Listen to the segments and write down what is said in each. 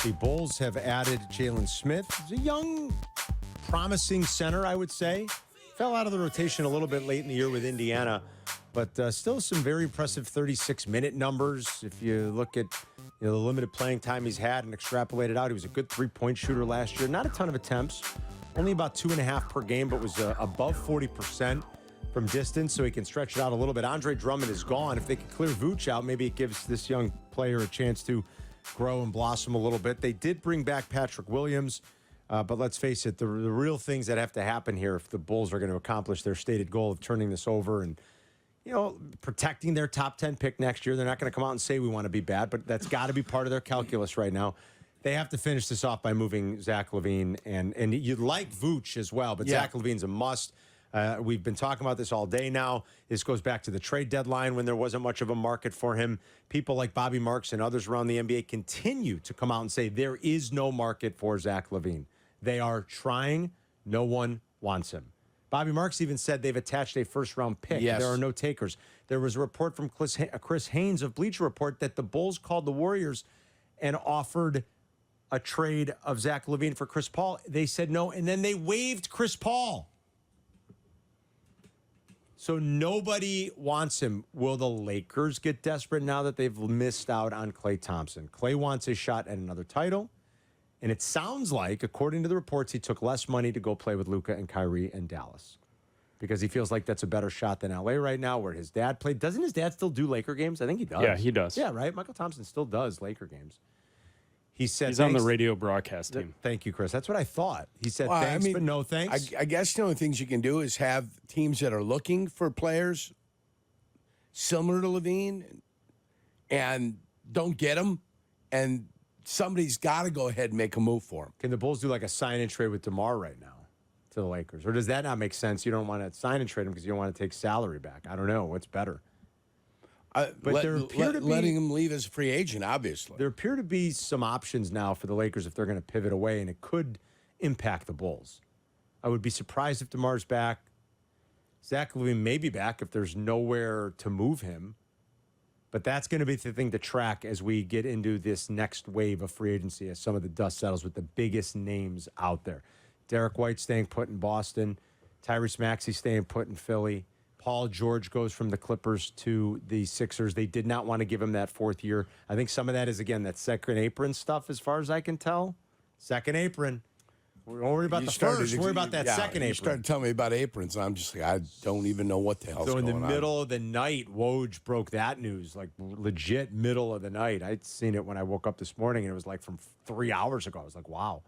The Bulls have added Jalen Smith. He's a young, promising center, I would say. Fell out of the rotation a little bit late in the year with Indiana, but still some very impressive 36-minute numbers. If you look at the limited playing time he's had and extrapolate it out, he was a good three-point shooter last year. Not a ton of attempts, only about 2.5 per game, but was above 40% from distance, so he can stretch it out a little bit. Andre Drummond is gone. If they can clear Vooch out, maybe it gives this young player a chance to grow and blossom a little bit. They did bring back Patrick Williams, but let's face it, the real things that have to happen here if the Bulls are going to accomplish their stated goal of turning this over and protecting their top 10 pick next year. They're not going to come out and say we want to be bad, but that's got to be part of their calculus right now. They have to finish this off by moving Zach LaVine, and you'd like Vooch as well, but Zach LaVine's a must. We've been talking about this all day now. This goes back to the trade deadline when there wasn't much of a market for him. People like Bobby Marks and others around the NBA continue to come out and say there is no market for Zach LaVine. They are trying. No one wants him. Bobby Marks even said they've attached a first-round pick. Yes. There are no takers. There was a report from Chris Haynes of Bleacher Report that the Bulls called the Warriors and offered a trade of Zach LaVine for Chris Paul. They said no, and then they waived Chris Paul. So nobody wants him. Will the Lakers get desperate now that they've missed out on Klay Thompson? Klay wants a shot at another title. And it sounds like, according to the reports, he took less money to go play with Luka and Kyrie in Dallas because he feels like that's a better shot than LA right now where his dad played. Doesn't his dad still do Laker games? I think he does. Yeah, he does. Yeah, right? Michael Thompson still does Laker games. He said he's on the radio broadcast team. Thank you, Chris. That's what I thought. He said thanks, but no thanks. I guess the only things you can do is have teams that are looking for players similar to LaVine and don't get them, and somebody's got to go ahead and make a move for him. Can the Bulls do like a sign-and trade with DeMar right now to the Lakers? Or does that not make sense? You don't want to sign and trade him because you don't want to take salary back. I don't know. What's better? But letting him leave as a free agent, obviously. There appear to be some options now for the Lakers if they're going to pivot away, and it could impact the Bulls. I would be surprised if DeMar's back. Zach LaVine may be back if there's nowhere to move him. But that's going to be the thing to track as we get into this next wave of free agency as some of the dust settles with the biggest names out there. Derek White staying put in Boston. Tyrese Maxey staying put in Philly. Paul George goes from the Clippers to the Sixers. They did not want to give him that fourth year. I think some of that is, again, that second apron stuff as far as I can tell. Second apron. Don't worry about the first. Worry about that second apron. You started telling me about aprons. I'm just like, I don't even know what the hell's going on. So in the middle of the night, Woj broke that news, like legit middle of the night. I'd seen it when I woke up this morning, and it was like from 3 hours ago. I was like, wow.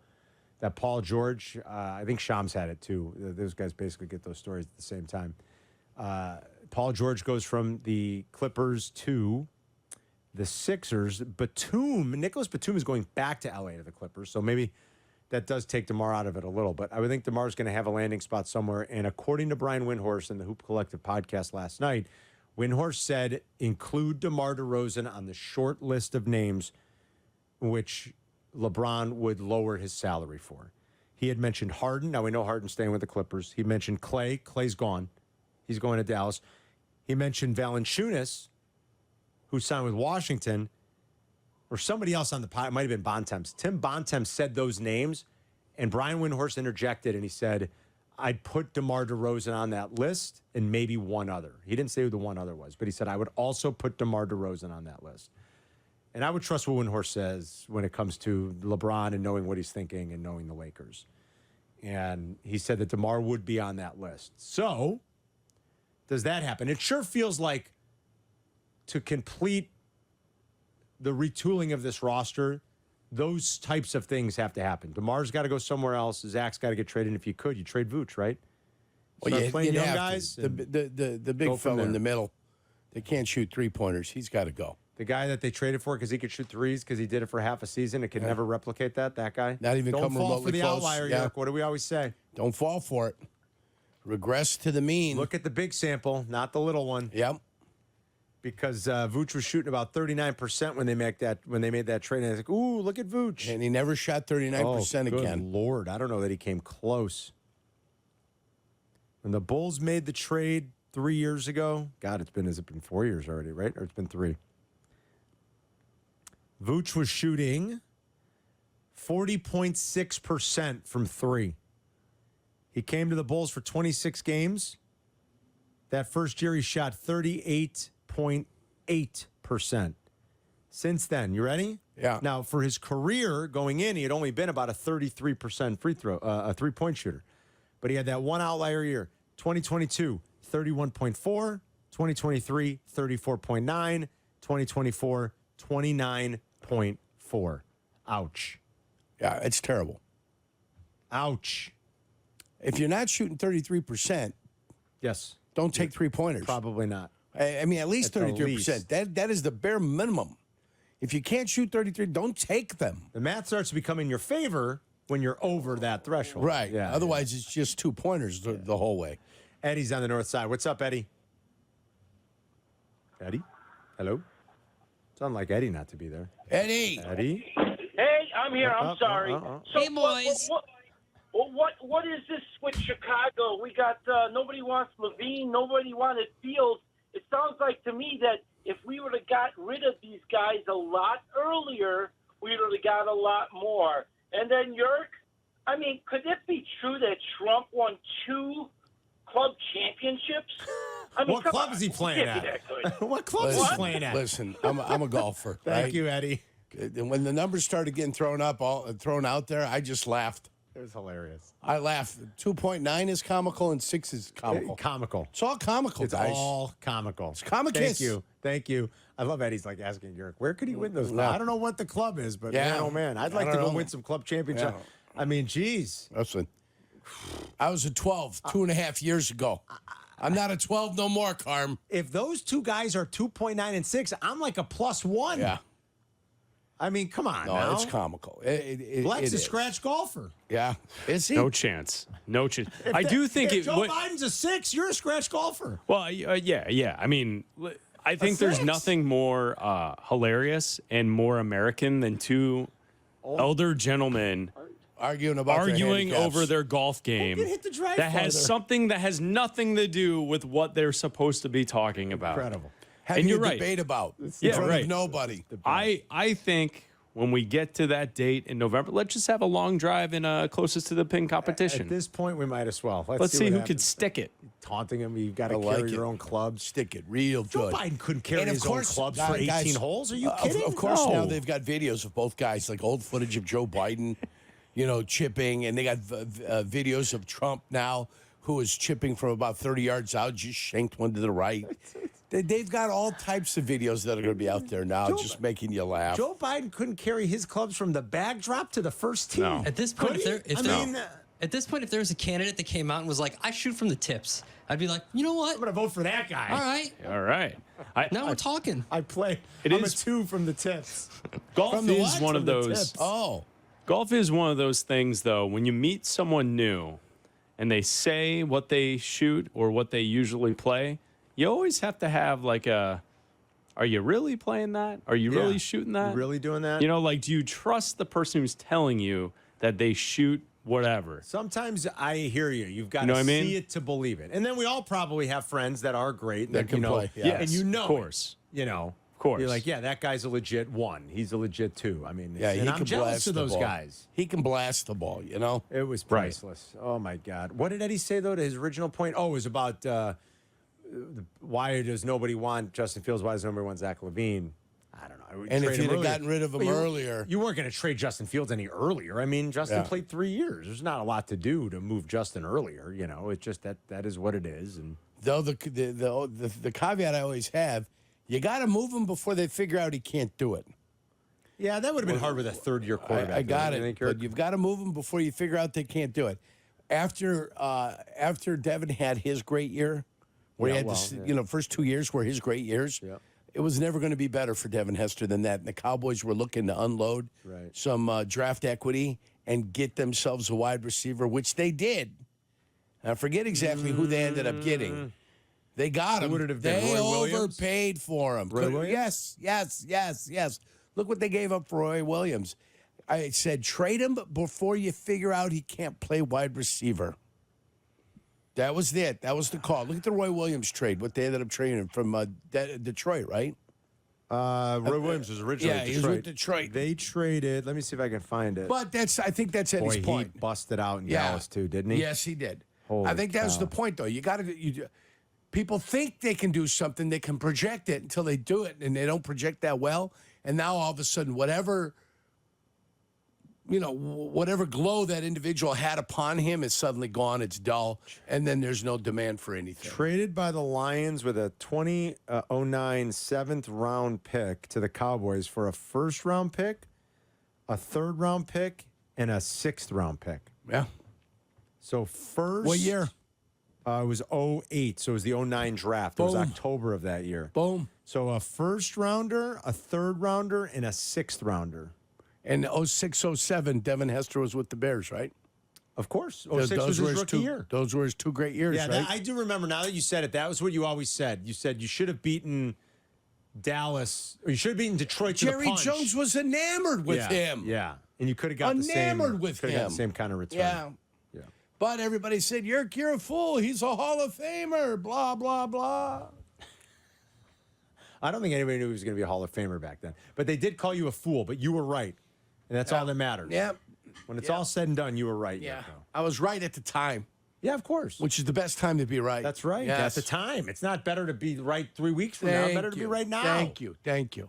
That Paul George, I think Shams had it too. Those guys basically get those stories at the same time. Paul George goes from the Clippers to the Sixers. Nicholas Batum is going back to LA to the Clippers, so maybe that does take DeMar out of it a little. But I would think DeMar's going to have a landing spot somewhere. And according to Brian Windhorst in the Hoop Collective podcast last night, Windhorst said include DeMar DeRozan on the short list of names which LeBron would lower his salary for. He had mentioned Harden. Now we know Harden's staying with the Clippers. He mentioned Klay. Klay's gone. He's going to Dallas. He mentioned Valanciunas, who signed with Washington, or somebody else on the pod. It might have been Bontemps. Tim Bontemps said those names, and Brian Windhorst interjected, and he said, I'd put DeMar DeRozan on that list and maybe one other. He didn't say who the one other was, but he said, I would also put DeMar DeRozan on that list. And I would trust what Windhorst says when it comes to LeBron and knowing what he's thinking and knowing the Lakers. And he said that DeMar would be on that list. So does that happen? It sure feels like to complete the retooling of this roster, those types of things have to happen. DeMar's got to go somewhere else. Zach's got to get traded. And if you could, you trade Vooch, right? Well, start playing young guys. The big fella in the middle that can't shoot three-pointers, he's got to go. The guy that they traded for because he could shoot threes because he did it for half a season and could never replicate that guy? Not even come remotely close. Don't fall for the outlier, York. What do we always say? Don't fall for it. Regress to the mean. Look at the big sample, not the little one. Yep. Because Vooch was shooting about 39% when they made that trade. And I was like, ooh, look at Vooch. And he never shot 39% again. Good Lord, I don't know that he came close. When the Bulls made the trade 3 years ago, God, has it been 4 years already, right? Or it's been 3. Vooch was shooting 40.6% from three. He came to the Bulls for 26 games. That first year, he shot 38.8%. Since then, you ready? Yeah. Now, for his career going in, he had only been about a 33% a three-point shooter. But he had that one outlier year. 2022, 31.4. 2023, 34.9. 2024, 29.4. Ouch. Yeah, it's terrible. Ouch. If you're not shooting 33%, Yes. don't take three-pointers. Probably not. I mean, at least At the 33%. That is the bare minimum. If you can't shoot 33, don't take them. The math starts to become in your favor when you're over that threshold. Right. Yeah. Otherwise, it's just 2 pointers the whole way. Eddie's on the north side. What's up, Eddie? Eddie? Hello? Sound like Eddie not to be there. Eddie. Eddie? Hey, I'm here. I'm sorry. So Hey, boys. What is this with Chicago? We got nobody wants LaVine, nobody wanted Fields. It sounds like to me that if we would have got rid of these guys a lot earlier, we would have got a lot more. And then Jurk, I mean, could it be true that Trump won 2 club championships? I mean, What club is he playing Can't be at? that good. What club is he playing at? Listen, I'm a golfer. Thank right? you, Eddie. And when the numbers started getting thrown out there, I just laughed. It was hilarious. I laughed. 2.9 is comical and 6 is comical. Comical. It's all comical, It's guys. all comical. It's comicus. Thank you. Thank you. I love Eddie's like asking Jurk, where could he win those? No. I don't know what the club is, but Yeah. man, oh man, I'd I like to don't go know. win some club championship. Yeah. I mean, geez. Listen, I was a 12 2.5 years ago. I'm not a 12 no more, Carm. If those two guys are 2.9 and 6, I'm like a +1. Yeah. I mean, come on No, now. it's comical. Black's a is. scratch golfer. Yeah. Is he? No chance. No chance. I do think if it. Joe Biden's a 6, you're a scratch golfer. Well, yeah. I mean, I think there's 6? nothing more hilarious and more American than two elder gentlemen Arguing about their arguing handicaps. over their golf game can hit the drive that has farther. something that has nothing to do with what they're supposed to be talking about. Incredible. Having and you're a right. debate about in Yeah, front right. of nobody. I think when we get to that date in November, let's just have a long drive in closest to the pin competition. At this point, we might as well. Let's see what who happens. could stick it. Taunting him, you've got to I like carry it. your own clubs. Stick it real Joe good. Biden couldn't carry And of his course, own clubs for 18 guys, holes. Are you of- kidding? Of course, No. now they've got videos of both guys, like old footage of Joe Biden, chipping, and they got videos of Trump now, who is chipping from about 30 yards out, just shanked one to the right. They've got all types of videos that are going to be out there now, just making you laugh. Joe Biden couldn't carry his clubs from the bag drop to the first tee. No. At this point, Could he? at this point, if there was a candidate that came out and was like, "I shoot from the tips," I'd be like, "You know what? I'm going to vote for that guy. All right, All right. now we're talking." I play. It I'm is- a 2 from the tips. Golf From the is what? one From of the those. tips. Oh, Golf is one of those things, though, when you meet someone new and they say what they shoot or what they usually play, you always have to have like a, are you really playing that? Are you really shooting that? You really doing that? You know, like, do you trust the person who's telling you that they shoot whatever? Sometimes I hear you. You've got You know to what I mean? see it to believe it. And then we all probably have friends that are great That can play. Yes, and you know, of course. it, of course. You're like, yeah, that guy's a legit 1. He's a legit 2. I mean, yeah, and he I'm can jealous blast of the those ball. guys. He can blast the ball, It was Right. priceless. Oh my God! What did Eddie say though to his original point? Oh, it was about why does nobody want Justin Fields? Why does nobody want Zach LaVine? I don't know. And if Trade him you'd have earlier. gotten rid of him But earlier. you weren't going to trade Justin Fields any earlier. I mean, Justin Yeah. played 3 years. There's not a lot to do to move Justin earlier. It's just that is what it is. And Though the caveat I always have, you got to move him before they figure out he can't do it. yeah, that would have been hard with a third-year quarterback. I got don't you it, think, but Eric? you've got to move them before you figure out they can't do it. After Devin had his great year, where he had first 2 years were his great years. Yeah. It was never going to be better for Devin Hester than that. And the Cowboys were looking to unload Right. some draft equity and get themselves a wide receiver, which they did. I forget exactly who they ended up getting. They got him. would it have been, They Roy Williams? overpaid for him. Roy Williams? Yes. Look what they gave up for Roy Williams. I said trade him before you figure out he can't play wide receiver. That was it. That was the call. Look at the Roy Williams trade. What they ended up trading him from Detroit, right? Roy Williams was originally Yeah, with he Detroit. was with Detroit. They traded. Let me see if I can find it. But I think that's Eddie's Boy, point. he busted out in Yeah. Dallas too, didn't he? Yes, he did. Holy I think that was cow. the point, though. You got to. People think they can do something, they can project it until they do it, and they don't project that well. And now all of a sudden, whatever glow that individual had upon him is suddenly gone. It's dull, and then there's no demand for anything. Traded by the Lions with a 2009 seventh round pick to the Cowboys for a first round pick, a third round pick, and a sixth round pick. Yeah. So first. What year? It was 08, so it was the 09 draft. It was Boom. October of that year. Boom. So a first rounder, a third rounder, and a sixth rounder. And 06, 07, Devin Hester was with the Bears, right? Of course. 06 was his rookie year. Those were his 2 great years, Yeah, right? I do remember now that you said it. That was what you always said. You said you should have beaten Dallas, or you should have beaten Detroit to the Jerry punch. Jones was enamored with yeah, him. Yeah, and you could have got Enamored with could have got him. the same kind of return. Yeah. Yeah. But everybody said, you're a fool. He's a Hall of Famer, blah, blah, blah. I don't think anybody knew he was going to be a Hall of Famer back then. But they did call you a fool, but you were right. And that's all that matters. Yeah. When it's all said and done, you were right. Yeah. Jurko. I was right at the time, Yeah, of course. which is the best time to be right. That's right. Yes. At the time. It's not better to be right 3 weeks from now. Better to be right now. Thank you. Thank you.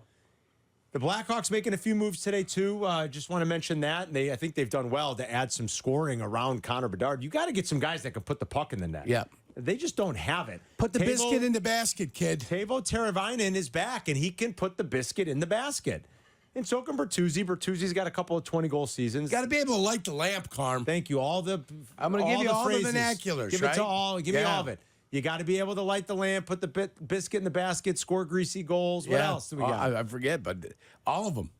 The Blackhawks making a few moves today, too. Just want to mention that. I think they've done well to add some scoring around Connor Bedard. You got to get some guys that can put the puck in the net. Yeah. They just don't have it. Put the biscuit in the basket, kid. Teuvo Teravainen is back, and he can put the biscuit in the basket. And so can Bertuzzi. Bertuzzi's got a couple of 20-goal seasons. Got to be able to light the lamp, Carm. Thank you. I'm going to give you all the phrases. vernaculars, Give right? it to all. Give me Yeah. all of it. You got to be able to light the lamp, put the biscuit in the basket, score greasy goals. What else do we got? I forget, but all of them.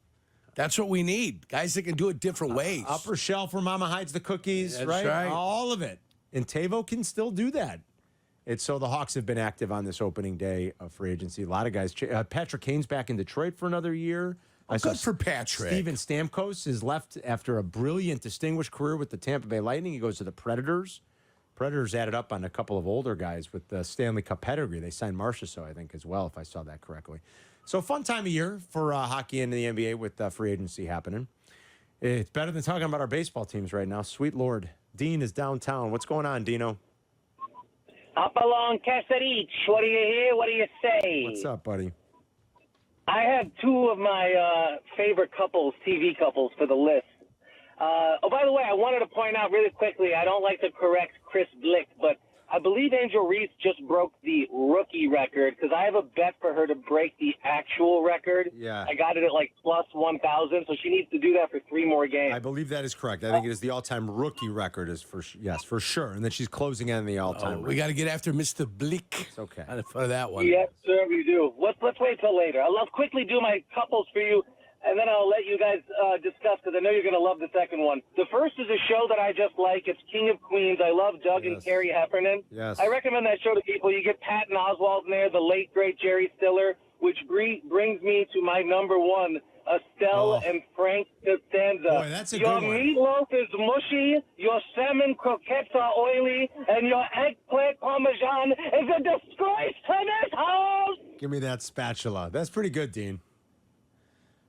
That's what we need. Guys that can do it different ways. Upper shelf where Mama hides the cookies, That's right? right. All of it. And Teuvo can still do that. And so the Hawks have been active on this opening day of free agency. A lot of guys. Patrick Kane's back in Detroit for another year. Good for Patrick. Steven Stamkos is left after a brilliant, distinguished career with the Tampa Bay Lightning. He goes to the Predators. Predators added up on a couple of older guys with the Stanley Cup pedigree. They signed Marchessault, I think, as well, if I saw that correctly. So fun time of year for hockey and the NBA with free agency happening. It's better than talking about our baseball teams right now. Sweet Lord. Dean is downtown. What's going on, Dino? Up along Casarich. What do you hear? What do you say? What's up, buddy? I have 2 of my favorite couples, TV couples, for the list. By the way, I wanted to point out really quickly, I don't like to correct Chris Blick, but I believe Angel Reese just broke the rookie record because I have a bet for her to break the actual record. Yeah. I got it at like plus 1,000, so she needs to do that for 3 more games. I believe that is correct. I think it is the all-time rookie record, yes, for sure. And then she's closing in the all-time We got to get after Mr. Blick. It's okay. For that one. Yes, sir, we do. Let's wait till later. I'll quickly do my couples for you, and then I'll let you guys discuss because I know you're going to love the second one. The first is a show that I just like. It's King of Queens. I love Doug and Carrie Heffernan. Yes. I recommend that show to people. You get Patton Oswalt in there, the late, great Jerry Stiller, which brings me to my number 1, Estelle and Frank Costanza. Boy, that's a your good one. meatloaf is mushy, your salmon croquettes are oily, and your eggplant parmesan is a disgrace to this house! Give me that spatula. That's pretty good, Dean.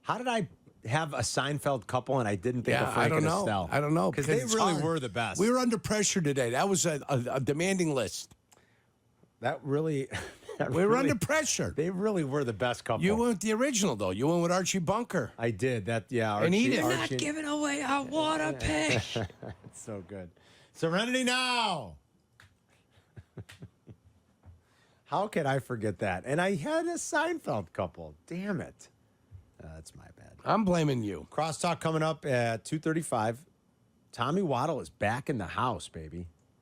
How did I have a Seinfeld couple and I didn't think of Frank and Estelle? I don't know. Because they it's really hard. were the best. We were under pressure today. That was a demanding list. That really... We were under pressure. They really were the best couple. You went with the original, though. You went with Archie Bunker. I did. Archie, And Edith. You're not giving away our water pick. It's so good. Serenity now. How could I forget that? And I had a Seinfeld couple. Damn it. That's my bad. I'm blaming you. Crosstalk coming up at 2:35. Tommy Waddle is back in the house, baby.